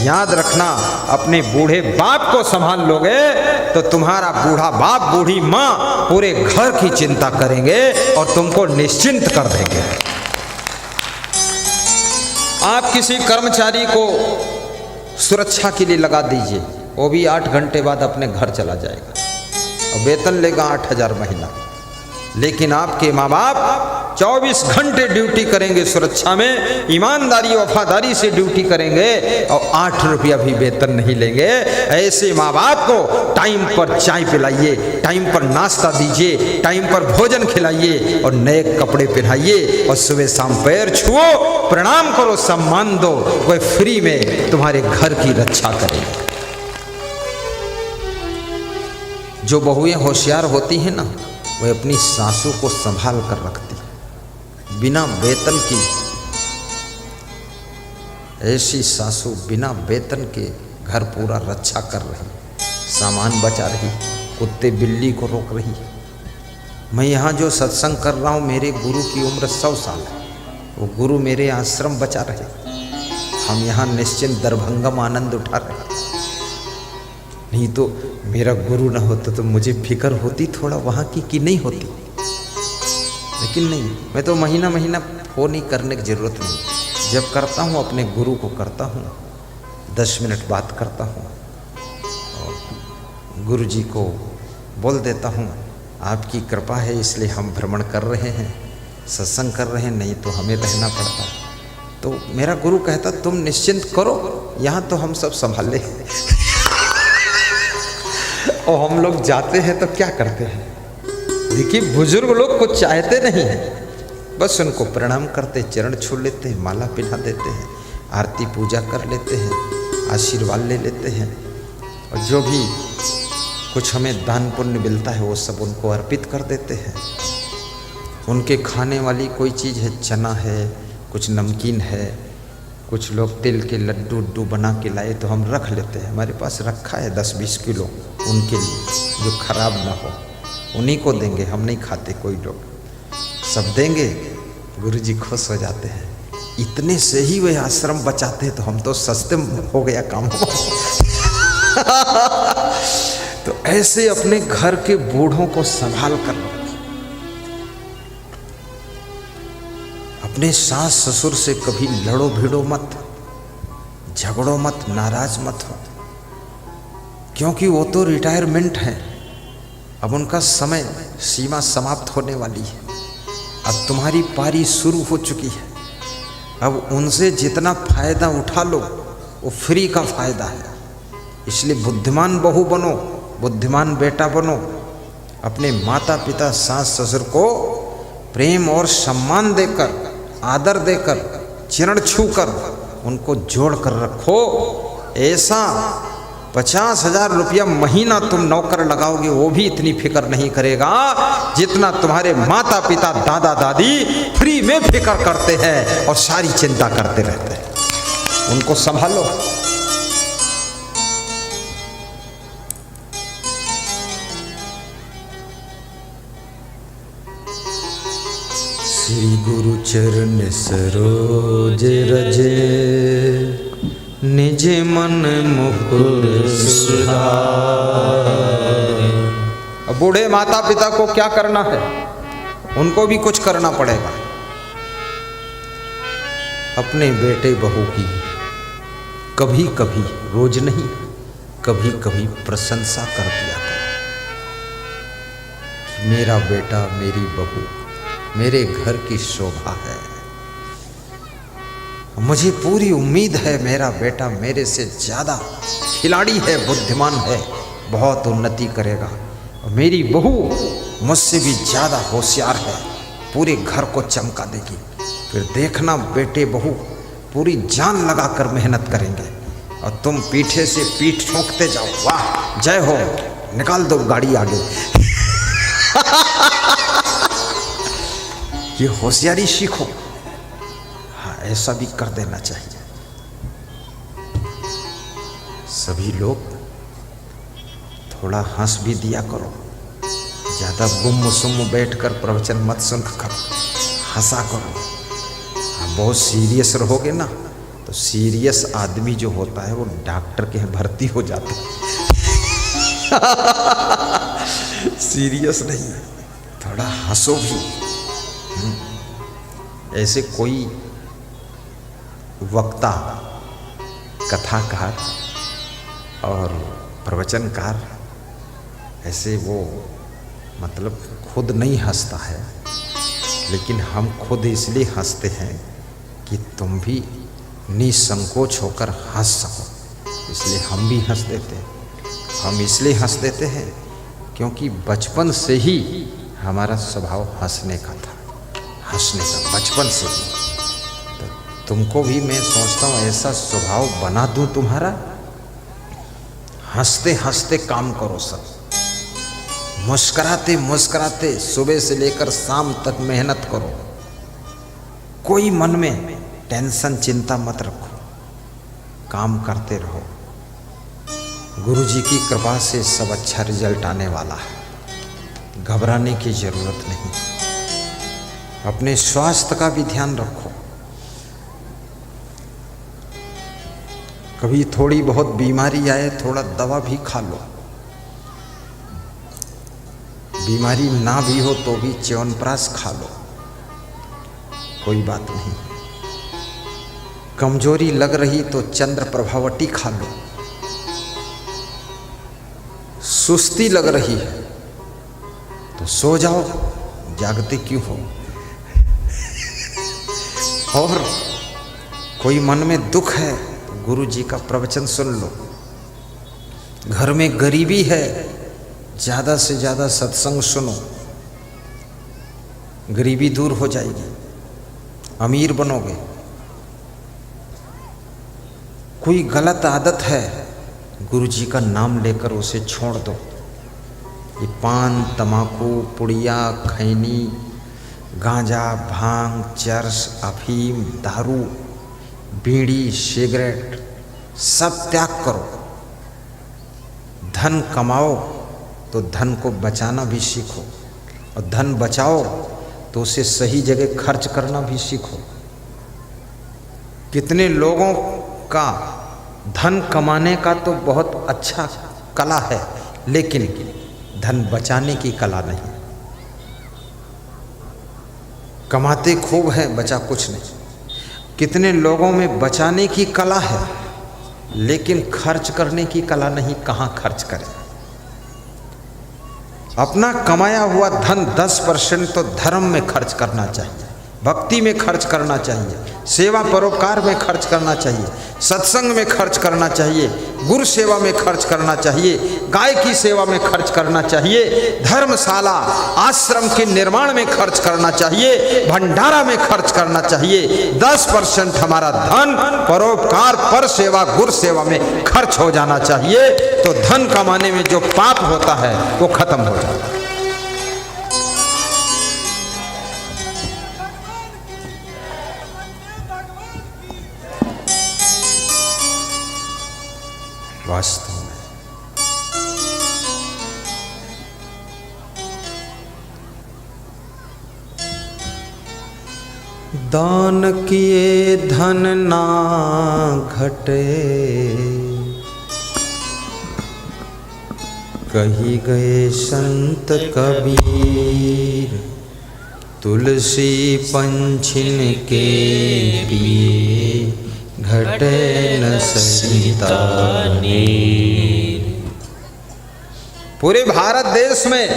याद रखना, अपने बूढ़े बाप को संभाल लोगे तो तुम्हारा बूढ़ा बाप बूढ़ी माँ पूरे घर की चिंता करेंगे और तुमको निश्चिंत कर देंगे। आप किसी कर्मचारी को सुरक्षा के लिए लगा दीजिए, वो भी 8 घंटे बाद अपने घर चला जाएगा और वेतन लेगा 8,000 महीना। लेकिन आपके माँ बाप 24 घंटे ड्यूटी करेंगे सुरक्षा में, ईमानदारी वफादारी से ड्यूटी करेंगे और 8 रुपया भी वेतन नहीं लेंगे। ऐसे माँ बाप को टाइम पर चाय पिलाइए, टाइम पर नाश्ता दीजिए, टाइम पर भोजन खिलाइए और नए कपड़े पहनाइए और सुबह शाम पैर छुओ, प्रणाम करो, सम्मान दो, वह फ्री में तुम्हारे घर की रक्षा करेंगे। जो बहुएं होशियार होती हैं ना, वह अपनी सासू को संभाल कर रखती है बिना वेतन की। ऐसी सासू बिना वेतन के घर पूरा रक्षा कर रही, सामान बचा रही, कुत्ते बिल्ली को रोक रही। मैं यहाँ जो सत्संग कर रहा हूँ, मेरे गुरु की उम्र 100 साल है, वो गुरु मेरे आश्रम बचा रहे। हम यहाँ निश्चिंत दरभंगम आनंद उठा रहे। नहीं तो मेरा गुरु ना होता तो मुझे फिक्र होती थोड़ा वहाँ की कि नहीं होती, लेकिन नहीं, मैं तो महीना महीना फोन ही करने की ज़रूरत नहीं। जब करता हूँ अपने गुरु को करता हूँ, 10 मिनट बात करता हूँ और गुरु जी को बोल देता हूँ आपकी कृपा है इसलिए हम भ्रमण कर रहे हैं, सत्संग कर रहे हैं, नहीं तो हमें रहना पड़ता। तो मेरा गुरु कहता तुम निश्चिंत करो, यहाँ तो हम सब संभाल ले। और हम लोग जाते हैं तो क्या करते हैं, देखिए बुजुर्ग लोग कुछ चाहते नहीं हैं, बस उनको प्रणाम करते, चरण छू लेते हैं, माला पहना देते हैं, आरती पूजा कर लेते हैं, आशीर्वाद ले लेते हैं और जो भी कुछ हमें दान पुण्य मिलता है वो सब उनको अर्पित कर देते हैं। उनके खाने वाली कोई चीज़ है, चना है, कुछ नमकीन है, कुछ लोग तिल के लड्डू उड्डू बना के लाए तो हम रख लेते हैं, हमारे पास रखा है 10-20 किलो उनके लिए, जो खराब ना हो, उन्हीं को देंगे, हम नहीं खाते कोई लोग, सब देंगे। गुरुजी खुश हो जाते हैं, इतने से ही वे आश्रम बचाते हैं तो हम तो सस्ते हो गया काम। तो ऐसे अपने घर के बूढ़ों को संभाल कर रखें। अपने सास ससुर से कभी लड़ो भिड़ो मत, झगड़ो मत, नाराज मत हो, क्योंकि वो तो रिटायरमेंट है, अब उनका समय सीमा समाप्त होने वाली है, अब तुम्हारी पारी शुरू हो चुकी है। अब उनसे जितना फायदा उठा लो वो फ्री का फायदा है। इसलिए बुद्धिमान बहू बनो, बुद्धिमान बेटा बनो, अपने माता पिता सास ससुर को प्रेम और सम्मान देकर, आदर देकर, चरण छूकर उनको जोड़ कर रखो। ऐसा 50,000 रुपया महीना तुम नौकर लगाओगे वो भी इतनी फिक्र नहीं करेगा जितना तुम्हारे माता पिता दादा दादी फ्री में फिक्र करते हैं और सारी चिंता करते रहते हैं। उनको संभालो। श्री गुरु चरण सरोज रजे, निज मन मुकुर सुधार। अब बूढ़े माता पिता को क्या करना है, उनको भी कुछ करना पड़ेगा। अपने बेटे बहू की कभी कभी, रोज नहीं, कभी कभी प्रशंसा कर दिया करो। मेरा बेटा, मेरी बहू मेरे घर की शोभा है, मुझे पूरी उम्मीद है मेरा बेटा मेरे से ज़्यादा खिलाड़ी है, बुद्धिमान है, बहुत उन्नति करेगा, और मेरी बहू मुझसे भी ज़्यादा होशियार है, पूरे घर को चमका देगी। फिर देखना बेटे बहू पूरी जान लगाकर मेहनत करेंगे और तुम पीछे से पीठ ठोंकते जाओ, वाह जय हो, निकाल दो गाड़ी आगे। ये होशियारी सीखो। हाँ, ऐसा भी कर देना चाहिए। सभी लोग थोड़ा हंस भी दिया करो, ज़्यादा गुम सुम बैठकर प्रवचन मत सुन करो, हंसा करो। हाँ, बहुत सीरियस रहोगे ना तो सीरियस आदमी जो होता है वो डॉक्टर के यहाँ भर्ती हो जाता है। सीरियस नहीं, थोड़ा हंसो भी। ऐसे कोई वक्ता, कथाकार और प्रवचनकार ऐसे वो मतलब खुद नहीं हंसता है, लेकिन हम खुद इसलिए हंसते हैं कि तुम भी निसंकोच होकर हंस सको, इसलिए हम भी हंस देते हैं। हम इसलिए हंस देते हैं क्योंकि बचपन से ही हमारा स्वभाव हंसने का था, हंसने का बचपन से ही। तो तुमको भी मैं सोचता हूँ ऐसा स्वभाव बना दूँ तुम्हारा, हंसते हंसते काम करो सब, मुस्कुराते मुस्कुराते सुबह से लेकर शाम तक मेहनत करो, कोई मन में टेंशन चिंता मत रखो, काम करते रहो। गुरुजी की कृपा से सब अच्छा रिजल्ट आने वाला है, घबराने की जरूरत नहीं। अपने स्वास्थ्य का भी ध्यान रखो। कभी थोड़ी बहुत बीमारी आए थोड़ा दवा भी खा लो, बीमारी ना भी हो तो भी च्यवनप्राश खा लो, कोई बात नहीं। कमजोरी लग रही तो चंद्र प्रभावटी खा लो, सुस्ती लग रही है तो सो जाओ, जागते क्यों हो। और कोई मन में दुख है तो गुरु जी का प्रवचन सुन लो। घर में गरीबी है, ज़्यादा से ज़्यादा सत्संग सुनो, गरीबी दूर हो जाएगी, अमीर बनोगे। कोई गलत आदत है, गुरु जी का नाम लेकर उसे छोड़ दो। ये पान तम्बाकू पुड़िया खैनी गांजा भांग चरस अफीम दारू बीड़ी सिगरेट सब त्याग करो। धन कमाओ तो धन को बचाना भी सीखो, और धन बचाओ तो उसे सही जगह खर्च करना भी सीखो। कितने लोगों का धन कमाने का तो बहुत अच्छा कला है, लेकिन धन बचाने की कला नहीं। कमाते खूब है, बचा कुछ नहीं। कितने लोगों में बचाने की कला है, लेकिन खर्च करने की कला नहीं, कहाँ खर्च करें। अपना कमाया हुआ धन 10% तो धर्म में खर्च करना चाहिए, भक्ति में खर्च करना चाहिए, सेवा परोपकार में खर्च करना चाहिए, सत्संग में खर्च करना चाहिए, गुरु सेवा में खर्च करना चाहिए, गाय की सेवा में खर्च करना चाहिए, धर्मशाला आश्रम के निर्माण में खर्च करना चाहिए, भंडारा में खर्च करना चाहिए। 10% हमारा धन परोपकार पर सेवा गुरु सेवा में खर्च हो जाना चाहिए, तो धन कमाने में जो पाप होता है वो खत्म हो जाता है। वास्तव में दान किए धन ना घटे, कही गए संत कबीर, तुलसी पंछिन के पिए घटे न सरिता नीर। पूरे भारत देश में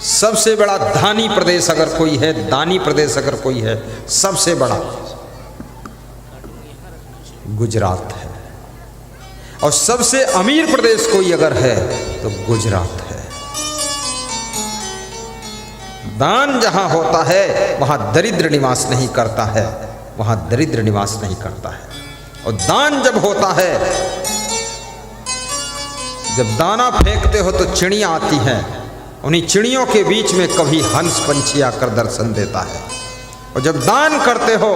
सबसे बड़ा दानी प्रदेश अगर कोई है, दानी प्रदेश अगर कोई है, सबसे बड़ा गुजरात है। और सबसे अमीर प्रदेश कोई अगर है तो गुजरात है। दान जहां होता है वहां दरिद्र निवास नहीं करता है, वहां दरिद्र निवास नहीं करता है। और दान जब होता है, जब दाना फेंकते हो तो चिड़ियां आती हैं, उन्हीं चिड़ियों के बीच में कभी हंस पंछी आकर दर्शन देता है। और जब दान करते हो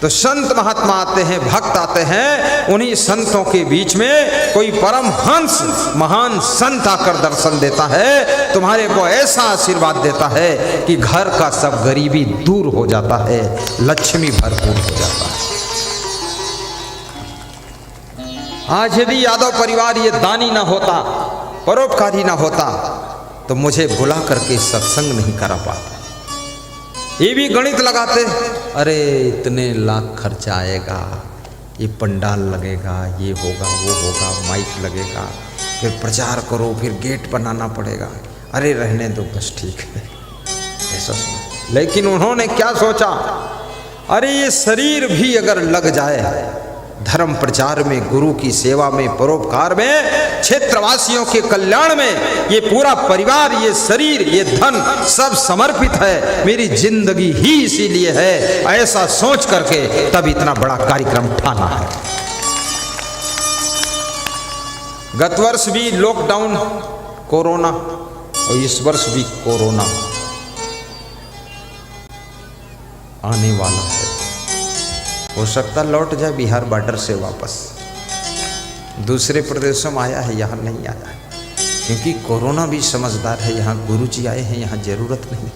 तो संत महात्मा आते हैं, भक्त आते हैं, उन्हीं संतों के बीच में कोई परमहंस महान संत आकर दर्शन देता है, तुम्हारे को ऐसा आशीर्वाद देता है कि घर का सब गरीबी दूर हो जाता है, लक्ष्मी भरपूर हो जाता है। आज यदि यादव परिवार ये दानी ना होता, परोपकारी ना होता, तो मुझे बुला करके सत्संग नहीं करा पाता। ये भी गणित लगाते, अरे इतने लाख खर्चा आएगा, ये पंडाल लगेगा, ये होगा, वो होगा, माइक लगेगा, फिर प्रचार करो, फिर गेट बनाना पड़ेगा, अरे रहने दो बस ठीक है, ऐसा सोच। लेकिन उन्होंने क्या सोचा, अरे ये शरीर भी अगर लग जाए धर्म प्रचार में, गुरु की सेवा में, परोपकार में, क्षेत्रवासियों के कल्याण में, ये पूरा परिवार, ये शरीर, ये धन सब समर्पित है, मेरी जिंदगी ही इसीलिए है, ऐसा सोच करके तब इतना बड़ा कार्यक्रम ठाना है। गत वर्ष भी लॉकडाउन, कोरोना, और इस वर्ष भी कोरोना आने वाला है। हो सकता लौट जाए बिहार बॉर्डर से वापस, दूसरे प्रदेशों में आया है, यहाँ नहीं आया है, क्योंकि कोरोना भी समझदार है, यहाँ गुरुजी आए हैं, यहाँ जरूरत नहीं।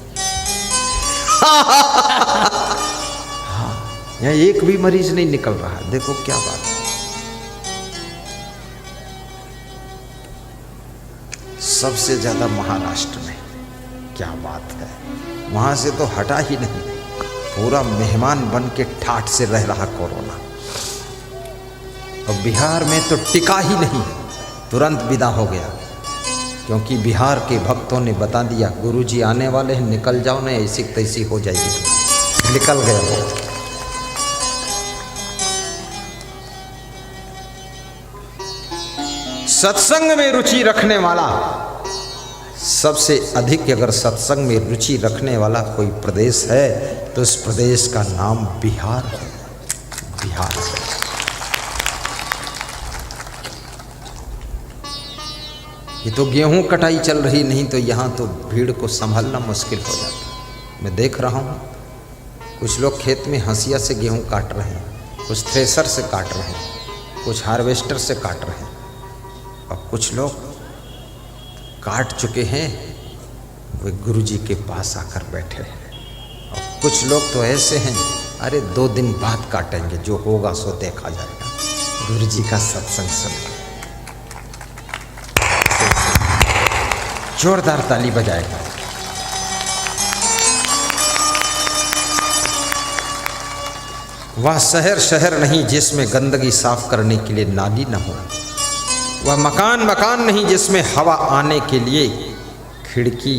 हाँ, यहाँ एक भी मरीज नहीं निकल रहा, देखो क्या बात है। सबसे ज्यादा महाराष्ट्र में, क्या बात है, वहां से तो हटा ही नहीं, पूरा मेहमान बन के ठाठ से रह रहा कोरोना। और बिहार में तो टिका ही नहीं, तुरंत विदा हो गया, क्योंकि बिहार के भक्तों ने बता दिया गुरुजी आने वाले हैं, निकल जाओ, नहीं ऐसी तैसी हो जाएगी। निकल गया वो। सत्संग में रुचि रखने वाला, सबसे अधिक अगर सत्संग में रुचि रखने वाला कोई प्रदेश है तो उस प्रदेश का नाम बिहार है। बिहार है। ये तो गेहूं कटाई चल रही, नहीं तो यहाँ तो भीड़ को संभालना मुश्किल हो जाता। मैं देख रहा हूँ कुछ लोग खेत में हंसिया से गेहूं काट रहे हैं, कुछ थ्रेसर से काट रहे हैं, कुछ हार्वेस्टर से काट रहे हैं, और कुछ लोग काट चुके हैं, वे गुरुजी के पास आकर बैठे हैं। और कुछ लोग तो ऐसे हैं, अरे 2 दिन बाद काटेंगे, जो होगा सो देखा जाएगा, गुरुजी का सत्संग सुन। जोरदार ताली बजाएगा। वह शहर शहर नहीं जिसमें गंदगी साफ करने के लिए नाली न हो, वह मकान मकान नहीं जिसमें हवा आने के लिए खिड़की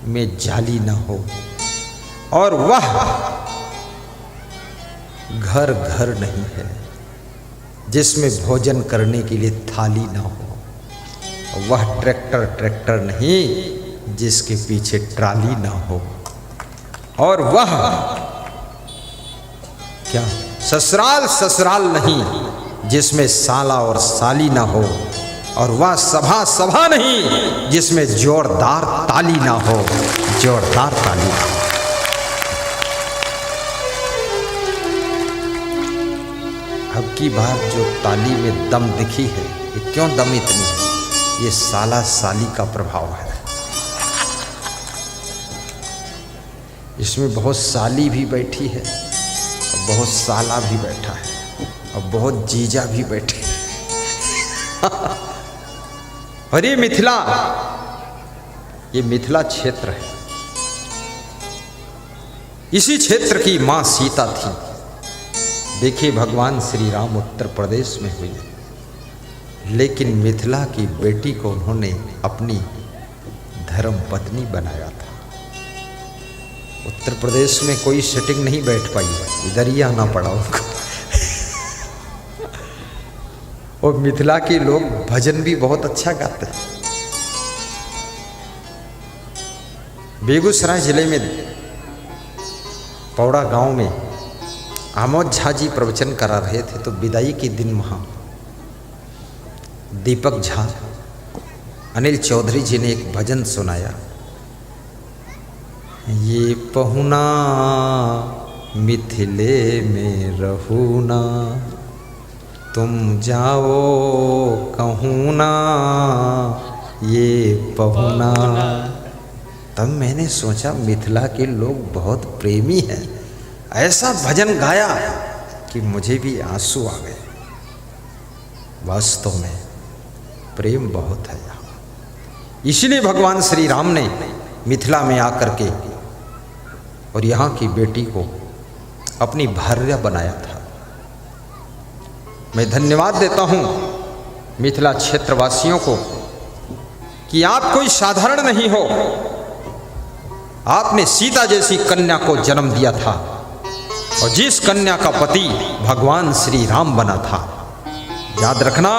में जाली न हो, और वह घर घर नहीं है जिसमें भोजन करने के लिए थाली न हो, वह ट्रैक्टर ट्रैक्टर नहीं जिसके पीछे ट्राली ना हो, और वह क्या ससुराल ससुराल नहीं जिसमें साला और साली ना हो, और वह सभा सभा नहीं जिसमें जोरदार ताली ना हो, जोरदार ताली ना हो। अब की बार जो ताली में दम दिखी है, ये क्यों दम इतनी है? ये साला साली का प्रभाव है। इसमें बहुत साली भी बैठी है, और बहुत साला भी बैठा है, और बहुत जीजा भी बैठे हैं। और ये मिथिला क्षेत्र है। इसी क्षेत्र की मां सीता थी। देखिए, भगवान श्री राम उत्तर प्रदेश में हुए, लेकिन मिथिला की बेटी को उन्होंने अपनी धर्म पत्नी बनाया था। उत्तर प्रदेश में कोई सेटिंग नहीं बैठ पाई, इधर ही आना पड़ा उनको। और मिथिला के लोग भजन भी बहुत अच्छा गाते हैं। बेगूसराय जिले में पौड़ा गांव में आमोद झा जी प्रवचन करा रहे थे, तो विदाई के दिन वहाँ दीपक झा, अनिल चौधरी जी ने एक भजन सुनाया। ये पहुना मिथिले में रहूँ ना, तुम जाओ कहूँ ना ये पहुना। तब मैंने सोचा मिथिला के लोग बहुत प्रेमी हैं। ऐसा भजन गाया कि मुझे भी आंसू आ गए। वास्तव में प्रेम बहुत है यहाँ। इसलिए भगवान श्री राम ने मिथिला में आकर के और यहाँ की बेटी को अपनी भार्या बनाया था। मैं धन्यवाद देता हूँ मिथिला क्षेत्रवासियों को कि आप कोई साधारण नहीं हो। आपने सीता जैसी कन्या को जन्म दिया था और जिस कन्या का पति भगवान श्री राम बना था। याद रखना,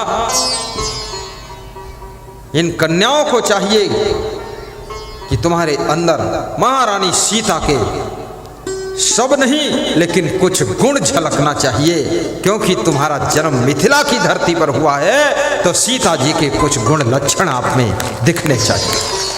इन कन्याओं को चाहिए कि तुम्हारे अंदर महारानी सीता के सब नहीं लेकिन कुछ गुण झलकना चाहिए, क्योंकि तुम्हारा जन्म मिथिला की धरती पर हुआ है तो सीता जी के कुछ गुण लक्षण आप में दिखने चाहिए।